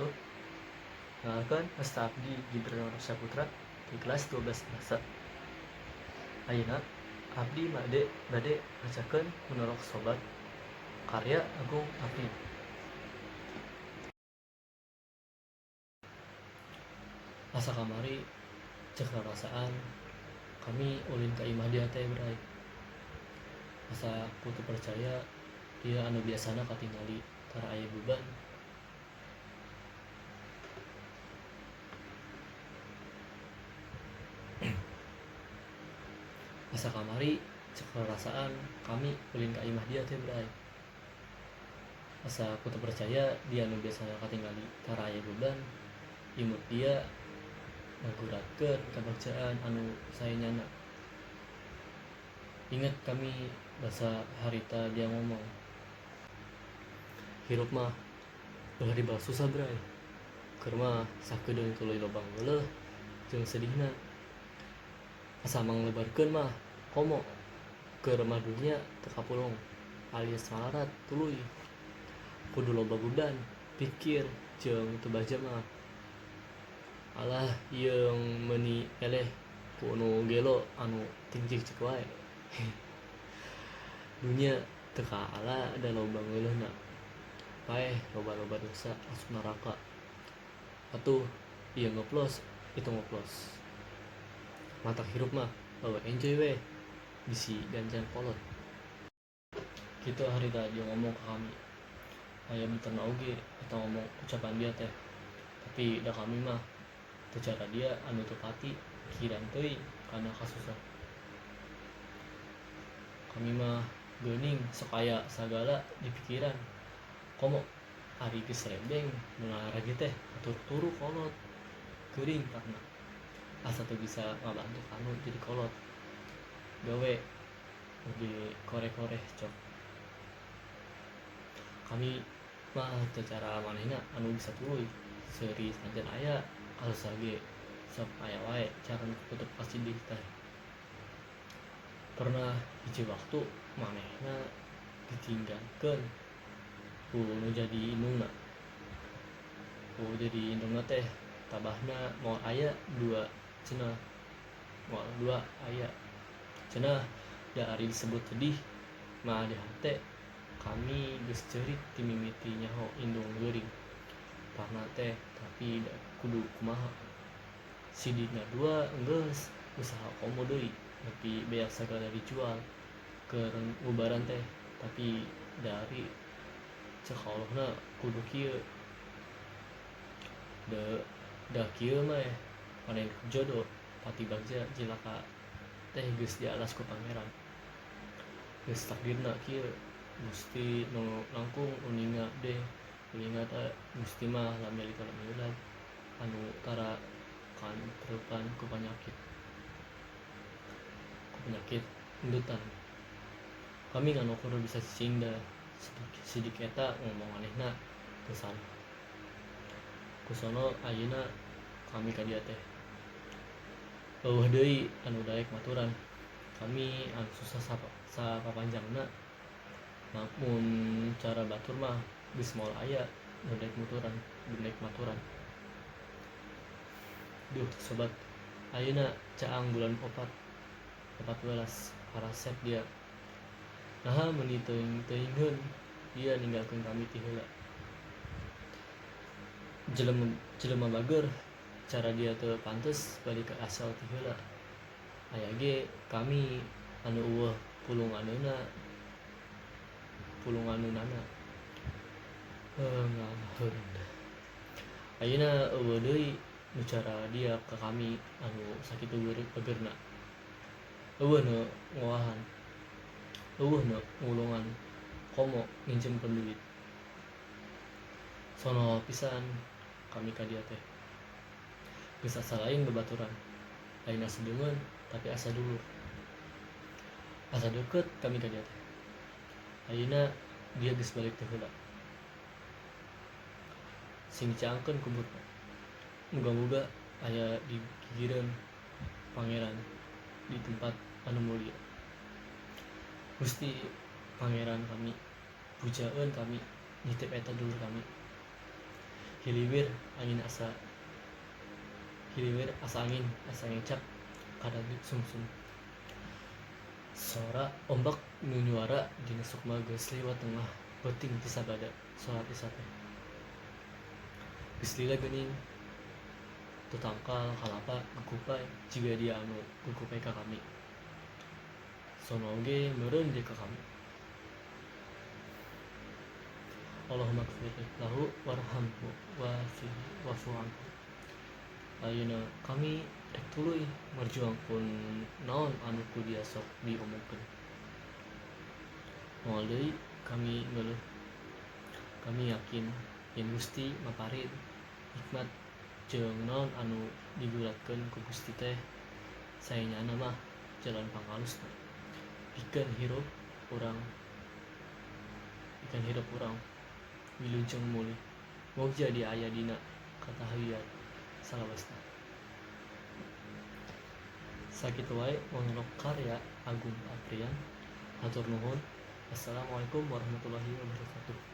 wabarakatuh. Ngalahkan Asta Abdi Gibran Saputra di kelas 12 bahasa. Ayeuna Abdi bade bacakeun Menorok Sobat karya Agung Abdi. Asa kamari cek rarasaan kami ulin ka imah dia teh berai. Asa kudu percaya dia anu biasana katingali tara aya beban. Asa kamari cek rarasaan kami ulin ka imah dia teh berai. Asa kudu percaya dia anu biasana katingali tara aya beban. Imut dia ngaguratkeun kabagjaan anu saenyana. Ingat kami bahasa harita dia ngomong, hirup mah ulah dibawa susah bray, keur mah sakedeung tuluy lobang geuleuh jeung sedihna. Asa manglebarkeun mah komo keur madunya teu kapulung alias malarat tuluy. Kudu loba beban pikir jeung teu baja mah. Alah yang meuni eleh ku nu gelo anu tingjik cek wae. Dunya teu kaala da loba ngeuleuhna. Paeh loba-loba dosa asup neraka. Atuh ieu ngoplos itu ngoplos. Matak hirup mah bawa enjoy we. Bisi ganjan kolot. Kitu harita dia ngomong ke kami. Aya benterna oge eta ngomong ucapan dia teh. Tapi da kami mah teu cara dia anu teu pati pikiran teuing kana kasusah. Kami mah geuning sok aya sagala di pikiran. Komo ari geus rembeng mengarah teh turu kolot geuring karena asa teu bisa ngabantu kanu jadi kolot. Gawe oge kore-kore cok. Kami mah teu cara manehna anu bisa tuluy seuri sanajan aya alus ge sok aya wae cara nutup pasidih teh. Pernah hiji waktu manehna ditinggalkeun ku nu jadi indungna. Ku jadi indungna teh tabahna moal aya 2 cenah. Moal 2 aya. Cenah da ari disebut sedih mah di hate kami geus ceurik ti mimiti nyaho indung geuring. Parna teh tapi da kudu kumaha. Sidina 2 enggeus usaha komo deui nepi beak sagala dijual keur ngubaran teh. Tapi dari cek Allahna kudu kieu. Da kieu mah panen jodoh pati bagja jilaka teh geus dialas ku pangeran. Geus takdirna kieu. Gusti nu langkung uninga deh. Uninga teh Gusti mah lameli kalamieulan anu tara kantrepan ku penyakit endutan. Kami nganokur bisa cicing da sidik eta ngomong anehna teu salah. Kusono ayeuna kami ka dieu teh eueuh deui anu daek maturan. Kami anu susah sapapanjangna. Namun cara batur mah geus moal aya nu daek maturan. Duh sobat, ayeuna caang bulan 14 harasep dia. Naha meuni teuing-teuingkeun dia ninggalkeun kami ti heula. Jelema bager cara dia teu pantes balik ka asal ti heula. Aya ge kami anu eueuh pulunganana. Ngahareun. Ayeuna eueuh deui nu cara dia ka kami anu sakitu begerna. Eueuh nu ngowahan. Eueuh nu ngulungan komo nginjemkeun duit. Sono pisan kami ka dieu teh. Geus asa lain babaturan. Lain asa deungeun tapi asa dulur. Asa deukeut kami ka dieu teh. Ayeuna dia geus balik teh heula. Sing dicaangkeun kuburna. Muga-muga aya di gigireun pangeran di tempat anu mulia. Gusti pangeran kami pujaeun kami nitip eta dulur kami. hiliwir asa angin asa ngecap kadangdut sumsum sora ombak nu nyuara dina sukma geus liwat tengah peuting ti sabada salat isya teh geus lila geuning tutangkal kalapa gugupay jiga dia anu gugupay ka kami sono oge meureun dia ka kami. Allahumma gfir lahu warhamhu wa'fu anhu. Ayeuna kami rek tuluy marjuangkeun naon anu ku dia sok diomongkeun. Moal deui kami ngeuleuh. Kami yakin yen Gusti maparin hikmat jeung naon anu digulatkeun ku Gusti teh saenyana mah jalan pangalusna. Pikeun hirup urang wilujeng mulih mog jadi aya dina katahuyat salawasna. Sakitu wae monolog karya Agung Aprian. Hatur nuhun. Assalamualaikum warahmatullahi wabarakatuh.